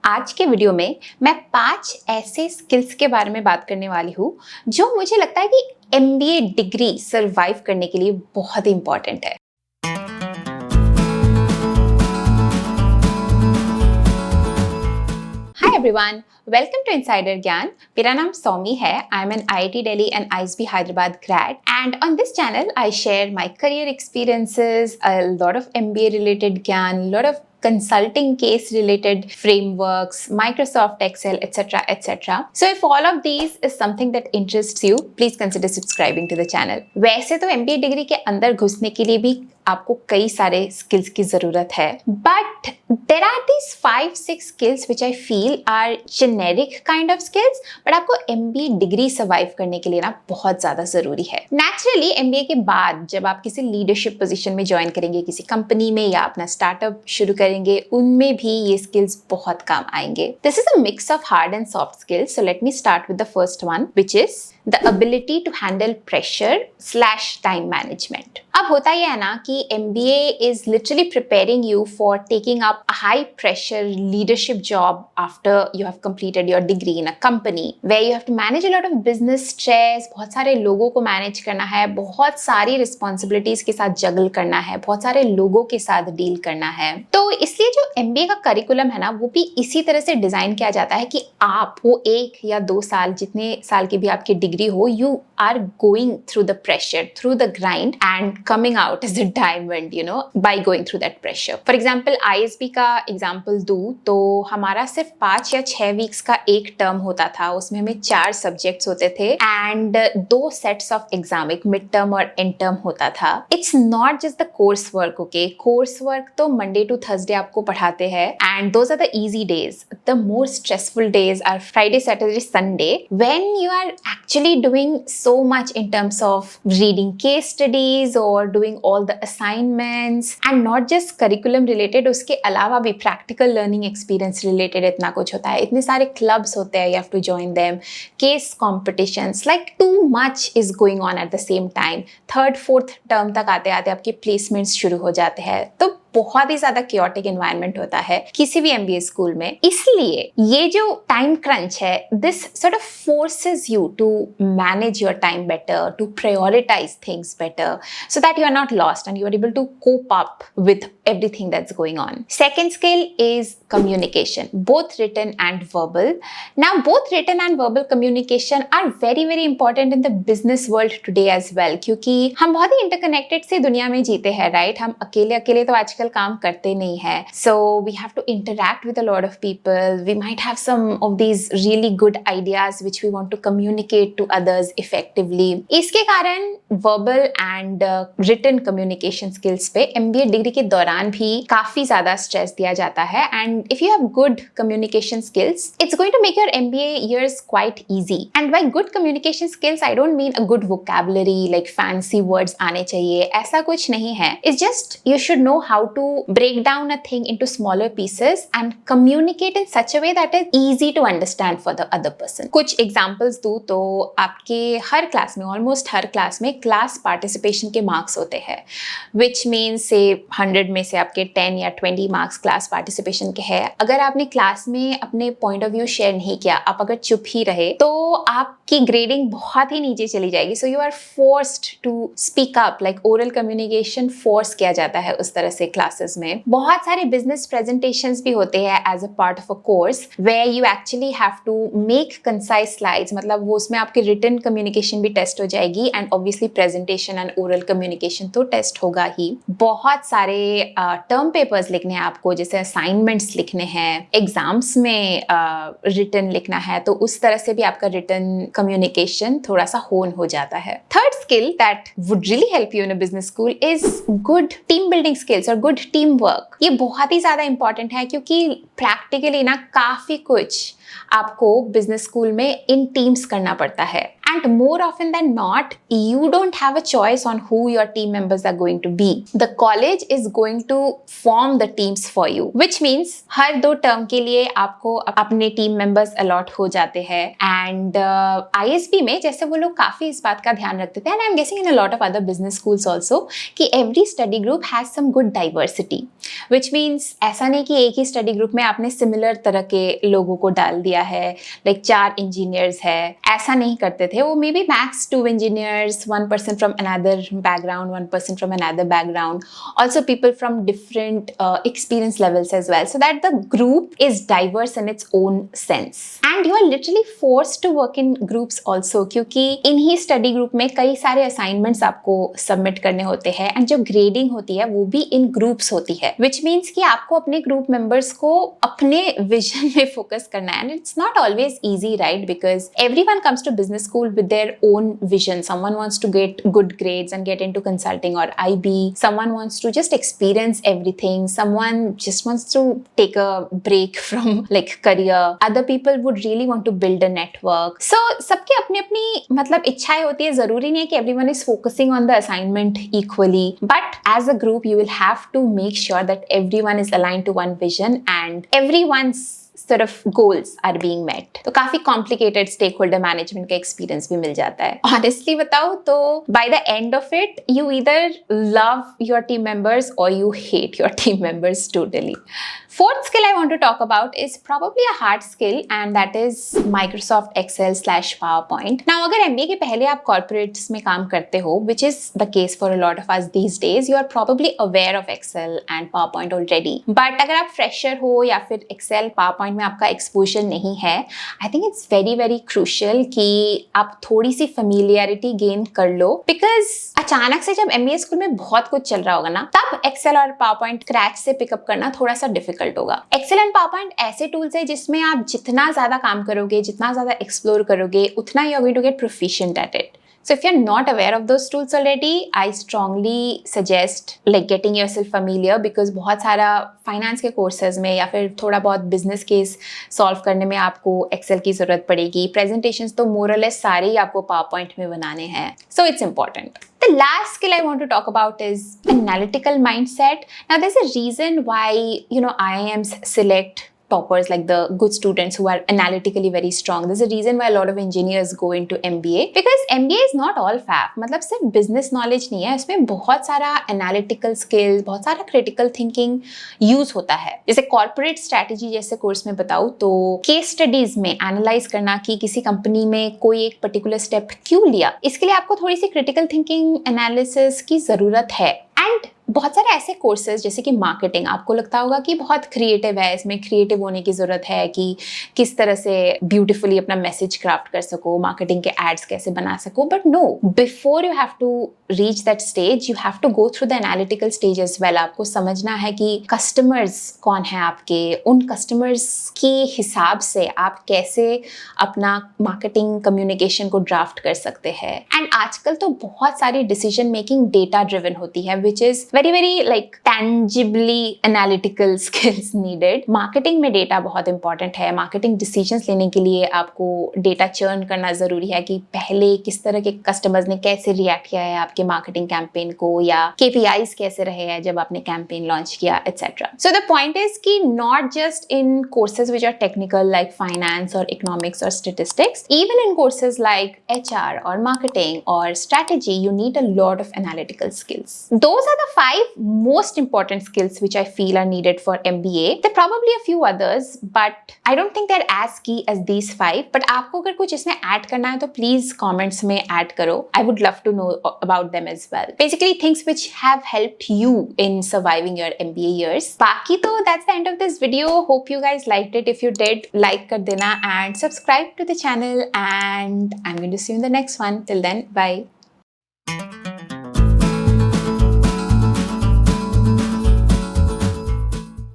आज के वीडियो में मैं 5 ऐसे स्किल्स के बारे में बात करने वाली हूँ जो मुझे लगता है कि एमबीए डिग्री सरवाइव करने के लिए बहुत ही इंपॉर्टेंट है। Hi everyone, welcome to Insider ज्ञान। मेरा नाम सौमी है। I am an IIT Delhi and ISB Hyderabad grad, and on this channel I share my career experiences, a lot of MBA related ज्ञान, a lot of consulting case related frameworks, Microsoft Excel, etc, etc. So if all of these is something that interests you, please consider subscribing to the channel. वैसे तो MBA degree के अंदर घुसने के लिए भी आपको कई सारे स्किल्स की जरूरत है, but there are these 5-6 skills which I feel are generic kind of skills, but आपको एमबीए डिग्री सर्वाइव करने के लिए ना बहुत ज्यादा जरूरी है। नेचुरली एमबीए के बाद जब आप किसी लीडरशिप पोजीशन में ज्वाइन करेंगे, किसी कंपनी में या अपना स्टार्टअप शुरू करेंगे, उनमें भी ये स्किल्स बहुत काम आएंगे। This is a mix of hard and soft skills, so let me start with the first one, which is the ability to handle pressure/time management. अब होता यह है ना कि MBA is literally preparing you for taking up a high pressure leadership job after you have completed your degree in a company where you have to manage a lot of business stress, बहुत सारे लोगों को manage करना है, बहुत सारी responsibilities के साथ जगल करना है, बहुत सारे लोगों के साथ डील करना है। तो इसलिए जो MBA का करिकुलम है ना, वो भी इसी तरह से डिजाइन किया जाता है कि आप वो 1 या 2 साल, जितने साल की भी आपकी डिग्री हो, you are going through the pressure, through the grind and coming out as a diamond, you know, by going through that pressure. For example, ISB का एग्जाम्पल दूं तो हमारा सिर्फ 5 या 6 वीक्स का एक टर्म होता था, उसमें हमें 4 सब्जेक्ट्स होते थे एंड 2 सेट्स ऑफ एग्जाम, एक मिड टर्म और एंड टर्म होता था। It's not just the course work, okay, course work तो मंडे टू थर्सडे आपको पढ़ाते हैं and those are the easy days. The more stressful days are Friday, Saturday, Sunday, when you are actually doing so much in terms of reading case studies or doing all the assignments and not just curriculum related, उसके अलावा भी practical learning experience related इतना कुछ होता है, इतने सारे clubs होते हैं, you have to join them, case competitions, like too much is going on at the same time. 3rd 4th term तक आते आते आपके placements शुरू हो जाते हैं, तो बहुत ही ज्यादा chaotic environment होता है किसी भी MBA स्कूल में। इसलिए ये जो टाइम क्रंच है, this sort of forces you to manage your time better, to prioritize things better, so that you are not lost and you are able to cope up with everything that's going on. Second skill is communication, both written and verbal. Now, both written and verbal communication are very, very important in the business world today as well, क्योंकि हम बहुत ही interconnected से दुनिया में जीते हैं, right? हम अकेले तो आजकल काम करते नहीं है, so we have to interact with a lot of people. We might have some of these really good ideas which we want to communicate to others effectively. इसके कारण verbal and written communication skills पे MBA degree के दौरान भी काफी ज्यादा stress दिया जाता है, and if you have good communication skills, it's going to make your MBA years quite easy. And by good communication skills, I don't mean a good vocabulary like fancy words आने चाहिए, ऐसा कुछ नहीं है. It's just you should know how to break down a thing into smaller pieces and communicate in such a way that is easy to understand for the other person. कुछ examples दूँ तो आपके हर क्लास में, almost हर class में class participation के marks होते हैं, which means से 100 में से आपके 10 या 20 मार्क्स क्लास पार्टिसिपेशन के हैं। अगर आपने क्लास में अपने पॉइंट ऑफ व्यू शेयर नहीं किया, आप अगर चुप ही रहे, तो आपकी ग्रेडिंग बहुत ही नीचे चली जाएगी। So you are forced to speak up, like oral communication force किया जाता है उस तरह से क्लासेस में। बहुत सारे बिजनेस प्रेजेंटेशंस भी होते हैं as a part of a course, where you actually have to make concise slides, मतलब वो उसमें आपकी रिटन कम्युनिकेशन भी टेस्ट हो जाएगी and obviously presentation and oral communication तो टेस्ट होगा ही। बहुत सारे टर्म पेपर्स लिखने हैं आपको, जैसे असाइनमेंट्स लिखने हैं, एग्जाम्स में रिटन लिखना है, तो उस तरह से भी आपका रिटन कम्युनिकेशन थोड़ा सा होन हो जाता है। Third skill that would really help you in a business school is good team building skills और गुड टीम वर्क। ये बहुत ही ज्यादा इंपॉर्टेंट है क्योंकि प्रैक्टिकली ना काफी कुछ आपको बिजनेस स्कूल में इन टीम्स करना पड़ता है and more often than not, you don't have a choice on who your team members are going to be. The college is going to form the teams for you, which means her 2 term के लिए आपको अपने team members allot हो जाते हैं. And ISB में जैसे वो लोग काफी इस बात का ध्यान रखते थे, and I am guessing in a lot of other business schools also, कि every study group has some good diversity, which means ऐसा नहीं कि एक ही स्टडी ग्रुप में आपने सिमिलर तरह के लोगों को डाल दिया है, लाइक 4 इंजीनियर्स है, ऐसा नहीं करते थे वो. May be max 2 engineers, 1 person from another background, 1 person from another background, also people from different experience levels as well, so that the group is diverse in its own sense. And you are literally forced to work in groups also, क्योंकि इन्हीं study group में कई सारे assignments आपको submit करने होते हैं, and जो ग्रेडिंग होती है वो भी इन ग्रुप्स होती है, विच मीन्स कि आपको अपने ग्रुप मेंबर्स को अपने विजन में फोकस करना है. And it's not always easy, right, because everyone comes to business school with their own vision. Someone wants to get good grades and get into consulting or IB. Someone wants to just experience everything. Someone just wants to take a break from like career. Other people would really want to build a network. So सबके अपनी अपनी मतलब इच्छाएं होती है. जरूरी नहीं है कि everyone is focusing on the assignment equally. But as a group, you will have to make sure that everyone is aligned to one vision and everyone's sort of goals are being met. तो काफी complicated stakeholder management का experience भी मिल जाता है. Honestly बताओ तो by the end of it, you either love your team members or you hate your team members totally. Fourth skill I want to talk about is probably a hard skill, and that is Microsoft Excel/PowerPoint. Now, अगर MBA के पहले आप corporates में काम करते हो, which is the case for a lot of us these days, you are probably aware of Excel and PowerPoint already. But अगर आप fresher हो या फिर Excel, PowerPoint में आपका exposure नहीं है, I think it's very very crucial कि आप थोड़ी सी familiarity gain कर लो, because अचानक से जब MBA स्कूल में बहुत कुछ चल रहा होगा ना, तब Excel और PowerPoint क्रैच से पिकअप करना थोड़ा सा डिफिकल्ट होगा. Excel and PowerPoint ऐसे टूल्स है जिसमें आप जितना ज्यादा काम करोगे, जितना ज्यादा एक्सप्लोर करोगे, उतना you are going to get proficient at it. So if you're not aware of those tools already, I strongly suggest like getting yourself familiar, because बहुत सारा फाइनेंस के कोर्सेज में या फिर थोड़ा बहुत बिजनेस केस सॉल्व करने में आपको एक्सेल की जरूरत पड़ेगी. प्रेजेंटेशंस तो मोर और लेस सारे ही आपको पावरपॉइंट में बनाने हैं. So it's important. The last skill I want to talk about is analytical mindset. Now there's a reason why, IIMs select toppers, like the good students who are analytically very strong. There's a reason why a lot of engineers go into MBA, because MBA is not all fab. मतलब सिर्फ business knowledge नहीं है, इसमें बहुत सारा analytical skills, बहुत सारा critical thinking use होता है. जैसे corporate strategy जैसे कोर्स में बताऊँ तो case studies में analyze करना कि किसी कंपनी में कोई एक particular step क्यों लिया, इसके लिए आपको थोड़ी सी critical thinking analysis की जरूरत है. एंड बहुत सारे ऐसे कोर्सेज जैसे कि मार्केटिंग, आपको लगता होगा कि बहुत क्रिएटिव है, इसमें क्रिएटिव होने की ज़रूरत है कि किस तरह से ब्यूटीफुली अपना मैसेज क्राफ्ट कर सको, मार्केटिंग के एड्स कैसे बना सको. But no, before you have to reach that stage, you have to go through the analytical stage as well. आपको समझना है कि कस्टमर्स कौन है आपके, उन कस्टमर्स के हिसाब से आप कैसे अपना मार्केटिंग कम्युनिकेशन को ड्राफ्ट कर सकते हैं. एंड आजकल तो बहुत सारी डिसीजन मेकिंग डेटा ड्रिवन होती है, which is very very like tangibly analytical skills needed. Marketing में डेटा बहुत इंपॉर्टेंट है. मार्केटिंग डिसीजंस लेने के लिए आपको डेटा चर्न करना जरूरी है कि पहले किस तरह के कस्टमर्स ने कैसे रिएक्ट किया है आपके मार्केटिंग कैंपेन को, या KPIs कैसे रहे हैं जब आपने कैंपेन लॉन्च किया, etcetera. So the point is कि not just in courses which are technical like finance और इकोनॉमिक्स और statistics, even in courses like HR और मार्केटिंग और strategy, you need a lot of analytical skills. Those are the 5 most important skills which I feel are needed for MBA. There are probably a few others, but I don't think they're as key as these 5. But आपको अगर कुछ इसमें add करना है तो please comments में add करो. I would love to know about them as well. Basically things which have helped you in surviving your MBA years. बाकी तो that's the end of this video. Hope you guys liked it. If you did, like कर देना and subscribe to the channel, and I'm going to see you in the next one. Till then, bye.